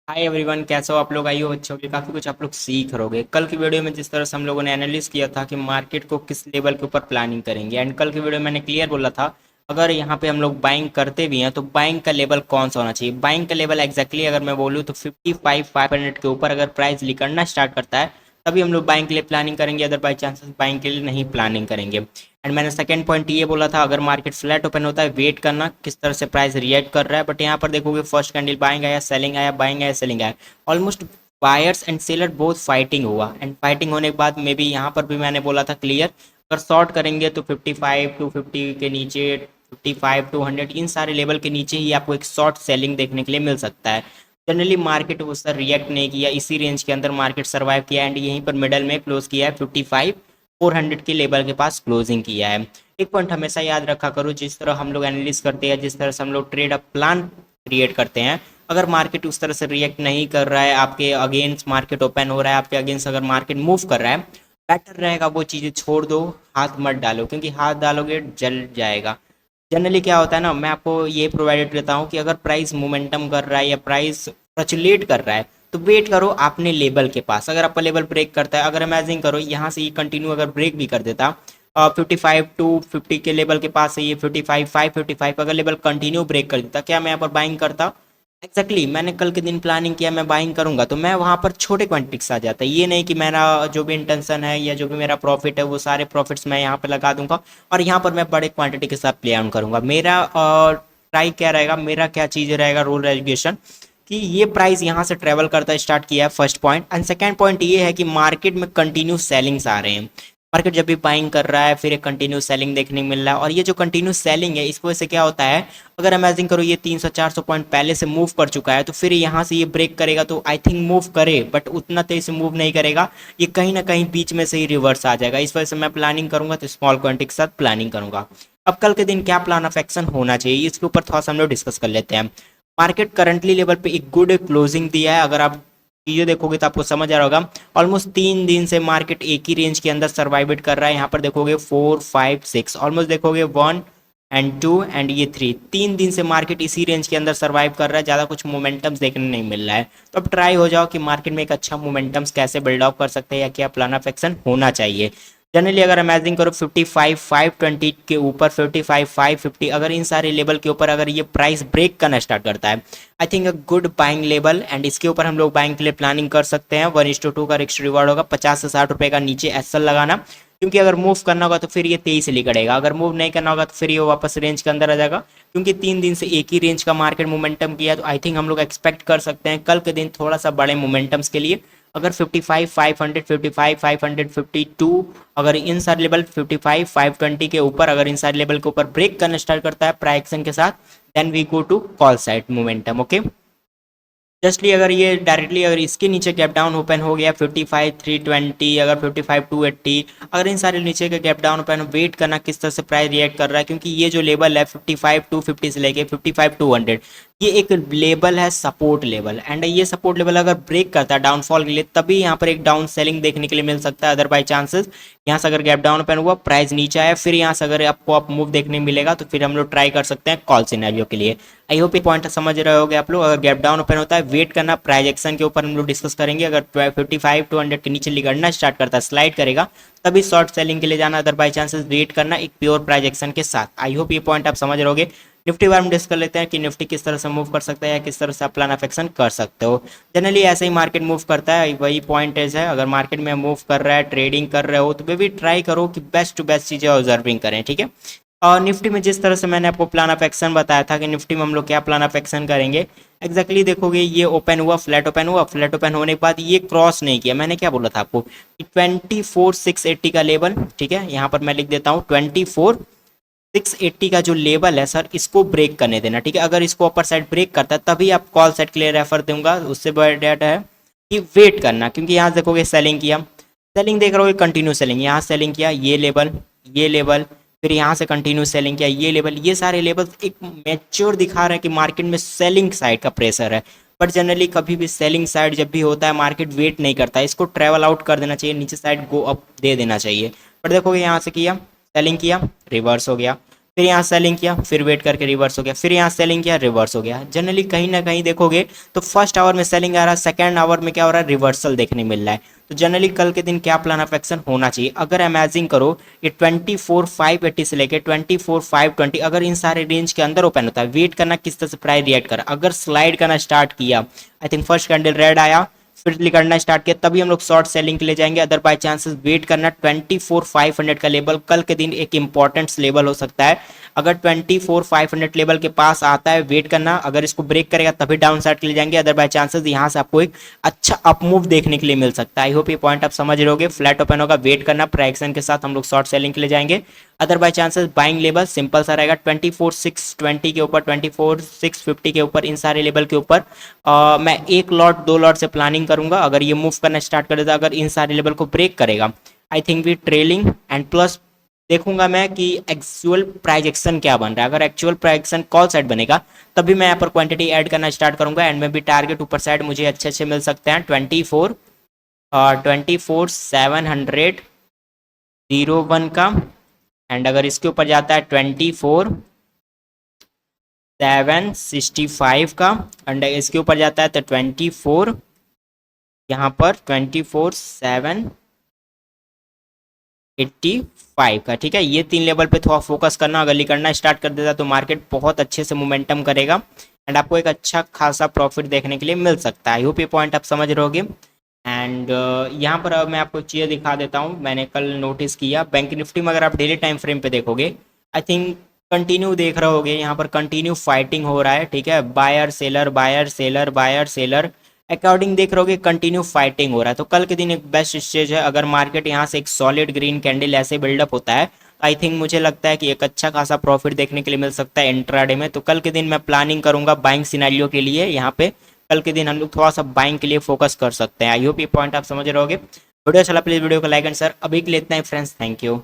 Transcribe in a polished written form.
Hi everyone, कैसे हो आप लोग। आई हो बच्चों की काफ़ी कुछ आप लोग सीख रहोगे। कल की वीडियो में जिस तरह से हम लोगों ने एनालिसिस किया था कि मार्केट को किस लेवल के ऊपर प्लानिंग करेंगे, एंड कल की वीडियो में मैंने क्लियर बोला था अगर यहाँ पे हम लोग बाइंग करते भी हैं तो बाइंग का लेवल कौन सा होना चाहिए। बाइंग का लेवल एग्जैक्टली अगर मैं बोलूँ तो 55,500 के ऊपर अगर प्राइस लिकड़ना स्टार्ट करता है तभी हम लोग बाइंग के लिए प्लानिंग करेंगे, अदर बाई चांसेस बाइंग के लिए नहीं प्लानिंग करेंगे। एंड मैंने सेकंड पॉइंट ये बोला था अगर मार्केट फ्लैट ओपन होता है वेट करना किस तरह से प्राइस रिएक्ट कर रहा है। बट यहाँ पर देखोगे फर्स्ट कैंडल बाइंग आया, सेलिंग आया, बाइंग आया, सेलिंग आया। Almost buyers and seller both fighting हुआ, एंड फाइटिंग होने के बाद मे बी यहाँ पर भी मैंने बोला था क्लियर अगर शॉर्ट करेंगे तो 55 टू 50 के नीचे, 55 टू 100 इन सारे लेवल के नीचे ही आपको एक शॉर्ट सेलिंग देखने के लिए मिल सकता है। जनरली मार्केट उस पर रिएक्ट नहीं किया, इसी रेंज के अंदर मार्केट सर्वाइव किया एंड यहीं पर मिडल में क्लोज किया है। 55,400 के लेवल के पास क्लोजिंग किया है। एक पॉइंट हमेशा याद रखा करो, जिस तरह हम लोग एनालिसिस करते हैं, जिस तरह से हम लोग ट्रेड अप प्लान क्रिएट करते हैं, अगर मार्केट उस तरह से रिएक्ट नहीं कर रहा है, आपके अगेंस्ट मार्केट ओपन हो रहा है, आपके अगेंस्ट अगर मार्केट मूव कर रहा है, बेटर रहेगा वो चीज़ें छोड़ दो, हाथ मत डालो, क्योंकि हाथ डालोगे जल जाएगा। जनरली क्या होता है ना, मैं आपको ये प्रोवाइडेड करता हूँ कि अगर प्राइस मोमेंटम कर रहा है या प्राइस फ्लक्चुएट कर रहा है तो वेट करो अपने लेवल के पास। अगर आपका लेवल ब्रेक करता है, अगर इमेजिन करो यहाँ से ये कंटिन्यू अगर ब्रेक भी कर देता 55 टू 50 के लेवल के पास है, ये 55,555 अगर लेवल कंटिन्यू ब्रेक कर देता, क्या मैं यहाँ पर बाइंग करता? एग्जैक्टली मैंने कल के दिन प्लानिंग किया मैं बाइंग करूंगा तो मैं वहां पर छोटे क्वांटिटी के साथ जाता, ये नहीं कि मेरा जो भी इंटेंशन है या जो भी मेरा प्रॉफिट है वो सारे प्रॉफिट्स मैं यहाँ पर लगा दूंगा और यहाँ पर मैं बड़े क्वांटिटी के साथ प्ले ऑन करूंगा। मेरा ट्राई क्या रहेगा, मेरा क्या चीज़ रहेगा, रूल रेगुलेशन कि ये प्राइस यहाँ से ट्रेवल करता स्टार्ट किया है, first point. And second point ये है कि मार्केट में कंटिन्यू सेलिंग्स आ रहे हैं। मार्केट जब भी बाइंग कर रहा है फिर एक कंटिन्यू सेलिंग देखने को मिल रहा है, और ये जो कंटिन्यू सेलिंग है इस वजह से क्या होता है, अगर इमेजिन करो ये 300-400 पॉइंट पहले से मूव कर चुका है तो फिर यहाँ से ये ब्रेक करेगा तो आई थिंक मूव करे बट उतना तेज से मूव नहीं करेगा, ये कहीं ना कहीं बीच में से ही रिवर्स आ जाएगा। इस वजह से मैं प्लानिंग करूंगा तो स्मॉल क्वांटिटी के साथ प्लानिंग करूंगा। अब कल के दिन क्या प्लान ऑफ एक्शन होना चाहिए इसके ऊपर थोड़ा सा हम लोग डिस्कस कर लेते हैं। मार्केट करंटली लेवल पे एक गुड क्लोजिंग दिया है, अगर आप चीज़ें देखोगे तो आपको समझ आ रहा होगा। ऑलमोस्ट 3 दिन से मार्केट एक ही रेंज के अंदर सर्वाइव कर रहा है। यहाँ पर देखोगे 4 5 6 ऑलमोस्ट देखोगे 1 एंड 2 एंड ये 3, 3 दिन से मार्केट इसी रेंज के अंदर सर्वाइव कर रहा है, ज़्यादा कुछ मोमेंटम्स देखने नहीं मिल रहा है। तो अब ट्राई हो जाओ कि मार्केट में एक अच्छा मोमेंटम्स कैसे बिल्ड अप कर सकते हैं या क्या प्लान ऑफ एक्शन होना चाहिए। जनरली अगर इमेजिन करो 55,520 के ऊपर, 55,550 अगर इन सारे लेवल के ऊपर अगर ये प्राइस ब्रेक करना स्टार्ट करता है, I think a good buying level, and इसके ऊपर हम लोग बाइंग के लिए प्लानिंग कर सकते हैं। 1:2 का रिक्स रिवॉर्ड होगा, 50 से 60 रुपए का नीचे एसएल लगाना, क्योंकि अगर मूव करना होगा तो फिर ये 23 से लिखड़ेगा, अगर मूव नहीं करना होगा तो फिर ये वापस रेंज के अंदर आ जाएगा। क्योंकि 3 दिन से एक ही रेंज का मार्केट मोमेंटम किया तो आई थिंक हम लोग एक्सपेक्ट कर सकते हैं कल के दिन थोड़ा सा बड़े मोमेंटम्स के लिए। अगर 55,500, 55,552 अगर इन सारे लेवल 55,520 के ऊपर अगर इन सारे लेवल के ऊपर ब्रेक करना स्टार्ट करता है प्राइस एक्शन के साथ, then we go to call side momentum. Okay, justly अगर ये डायरेक्टली अगर इसके नीचे गैप डाउन ओपन हो गया 55,320, अगर 55,280 अगर इन सारे नीचे के गैप डाउन ओपन, वेट करना किस तरह से प्राइस रिएक्ट कर रहा है, क्योंकि ये जो लेवल है 55,250 से लेके 55,200 ये एक लेवल है सपोर्ट लेवल, एंड ये सपोर्ट लेवल अगर ब्रेक करता है डाउनफॉल के लिए तभी यहाँ पर एक डाउन सेलिंग देखने के लिए मिल सकता है। अदर बाई चांसेस यहाँ से अगर गैप डाउन ओपन हुआ प्राइस नीचे आया फिर यहाँ से अगर आपको आप मूव देखने मिलेगा तो फिर हम लोग ट्राई कर सकते हैं कॉल सिनेरियो के लिए। आई होप ये पॉइंट समझ रहे होगे आप लोग। अगर गैप डाउन ओपन होता है वेट करना, प्राइस एक्शन के ऊपर हम लोग डिस्कस करेंगे। अगर 55,200 के नीचे लिगड़ना स्टार्ट करता है, स्लाइड करेगा, तभी शॉर्ट सेलिंग के लिए जाना, अदर बाई चांसेस वेट करना एक प्योर प्राइस एक्शन के साथ। आई होप ये पॉइंट आप समझ रहोगे। निफ्टी बारे में डिस्कस कर लेते हैं कि निफ्टी किस तरह से मूव कर सकता है या किस तरह से आप प्लान ऑफ एक्शन कर सकते हो। जनरली ऐसे ही मार्केट मूव करता है, वही पॉइंट है अगर मार्केट में मूव कर रहा है, ट्रेडिंग कर रहे हो तो वे भी ट्राई करो कि बेस्ट टू बेस्ट चीज़ें ऑब्जर्विंग करें, ठीक है। और निफ्टी में जिस तरह से मैंने आपको प्लान ऑफ एक्शन बताया था कि निफ्टी में हम लोग क्या प्लान ऑफ एक्शन करेंगे, एग्जैक्टली देखोगे ये ओपन हुआ, फ्लैट ओपन हुआ, फ्लैट ओपन होने के बाद ये क्रॉस नहीं किया, मैंने क्या बोला था आपको कि 24,680 का लेवल, ठीक है, यहाँ पर मैं लिख देता हूँ 24,680 का जो लेवल है सर इसको ब्रेक करने देना, ठीक है। अगर इसको अपर साइड ब्रेक करता है तभी आप कॉल साइड के लिए रेफर दूंगा, उससे बड़ा है कि वेट करना, क्योंकि यहाँ देखोगे सेलिंग किया, सेलिंग देख रहे हो कंटिन्यू सेलिंग, यहाँ सेलिंग किया, ये लेवल, फिर यहाँ से कंटिन्यू सेलिंग किया, ये लेवल, ये सारे लेवल एक मैच्योर दिखा रहा है कि मार्केट में सेलिंग साइड का प्रेशर है। बट जनरली कभी भी सेलिंग साइड जब भी होता है मार्केट वेट नहीं करता है, इसको ट्रेवल आउट कर देना चाहिए, नीचे साइड गो अप दे देना चाहिए। बट देखोगे यहाँ से किया, सेलिंग किया, रिवर्स हो गया, फिर यहाँ सेलिंग किया, फिर वेट करके रिवर्स हो गया, फिर यहाँ सेलिंग किया, रिवर्स हो गया। जनरली कहीं ना कहीं देखोगे तो फर्स्ट आवर में सेलिंग आ रहा है, सेकंड आवर में क्या हो रहा है, रिवर्सल देखने मिल रहा है। तो जनरली कल के दिन क्या प्लान ऑफ एक्शन होना चाहिए, अगर इमेजिन करो ये 24,580 से लेके 24,520 अगर इन सारे रेंज के अंदर ओपन होता है, वेट करना किस तरह से प्राइस रिएक्ट कर, अगर स्लाइड करना स्टार्ट किया, I think first candle red आया, फिर निकलना स्टार्ट किया, तभी हम लोग शॉर्ट सेलिंग के लिए जाएंगे। अदर बाय चांसेस वेट करना 24,500 का लेवल कल के दिन एक इंपॉर्टेंट लेवल हो सकता है। अगर 24,500 लेवल के पास आता है वेट करना, अगर इसको ब्रेक करेगा तभी डाउन साइड के लिए जाएंगे। अदर बाय चांसेस यहाँ से आपको एक अच्छा अप मूव देखने के लिए मिल सकता है। आई होप ये पॉइंट आप समझ रहे होगे। फ्लैट ओपन होगा, वेट करना, प्राइक्शन के साथ हम लोग शॉर्ट सेलिंग के लिए जाएंगे। Other by chances buying level simple सा रहेगा 24,620 के ऊपर, 24,650 के ऊपर, इन सारे लेवल के ऊपर मैं एक लॉट दो लॉट से प्लानिंग करूंगा। अगर ये मूव करना स्टार्ट कर देता, अगर इन सारे लेवल को ब्रेक करेगा, I think we trailing and plus देखूंगा मैं कि एक्चुअल प्राइस एक्शन क्या बन रहा है। अगर actual price action call side बनेगा तभी मैं यहाँ पर क्वांटिटी ऐड करना स्टार्ट करूंगा। एंड में भी टारगेट ऊपर साइड मुझे अच्छे अच्छे मिल सकते हैं 24,701 का। एंड अगर इसके ऊपर जाता है 24,765 का, एंड इसके ऊपर जाता है तो 24 यहाँ पर 24,785 का। ठीक है, ये तीन लेवल पे थोड़ा फोकस करना, अगर करना स्टार्ट कर देता तो मार्केट बहुत अच्छे से मोमेंटम करेगा एंड आपको एक अच्छा खासा प्रॉफिट देखने के लिए मिल सकता है। आई होप ये पॉइंट आप समझ रहोगे। एंड यहाँ पर अब मैं आपको चीज़ें दिखा देता हूँ। मैंने कल नोटिस किया बैंक निफ्टी में, अगर आप डेली टाइम फ्रेम पे देखोगे, आई थिंक कंटिन्यू देख रहे होगे, यहाँ पर कंटिन्यू फाइटिंग हो रहा है। ठीक है, buyer seller buyer seller buyer seller according देख रहोगे कंटिन्यू फाइटिंग हो रहा है। तो कल के दिन एक बेस्ट स्टेज है, अगर मार्केट यहाँ से एक सॉलिड ग्रीन कैंडल ऐसे बिल्डअप होता है, आई थिंक मुझे लगता है कि एक अच्छा खासा प्रॉफिट देखने के लिए मिल सकता है इंट्राडे में। तो कल के दिन मैं प्लानिंग करूंगा बाइंग सिनेरियो के लिए। यहाँ पे कल के दिन हम लोग थोड़ा सा बाइंग के लिए फोकस कर सकते हैं। आई होप ये पॉइंट आप समझ रहोगे। वीडियो चला प्लीज वीडियो को लाइक एंड शेयर। अभी के लिए इतना ही फ्रेंड्स, थैंक यू।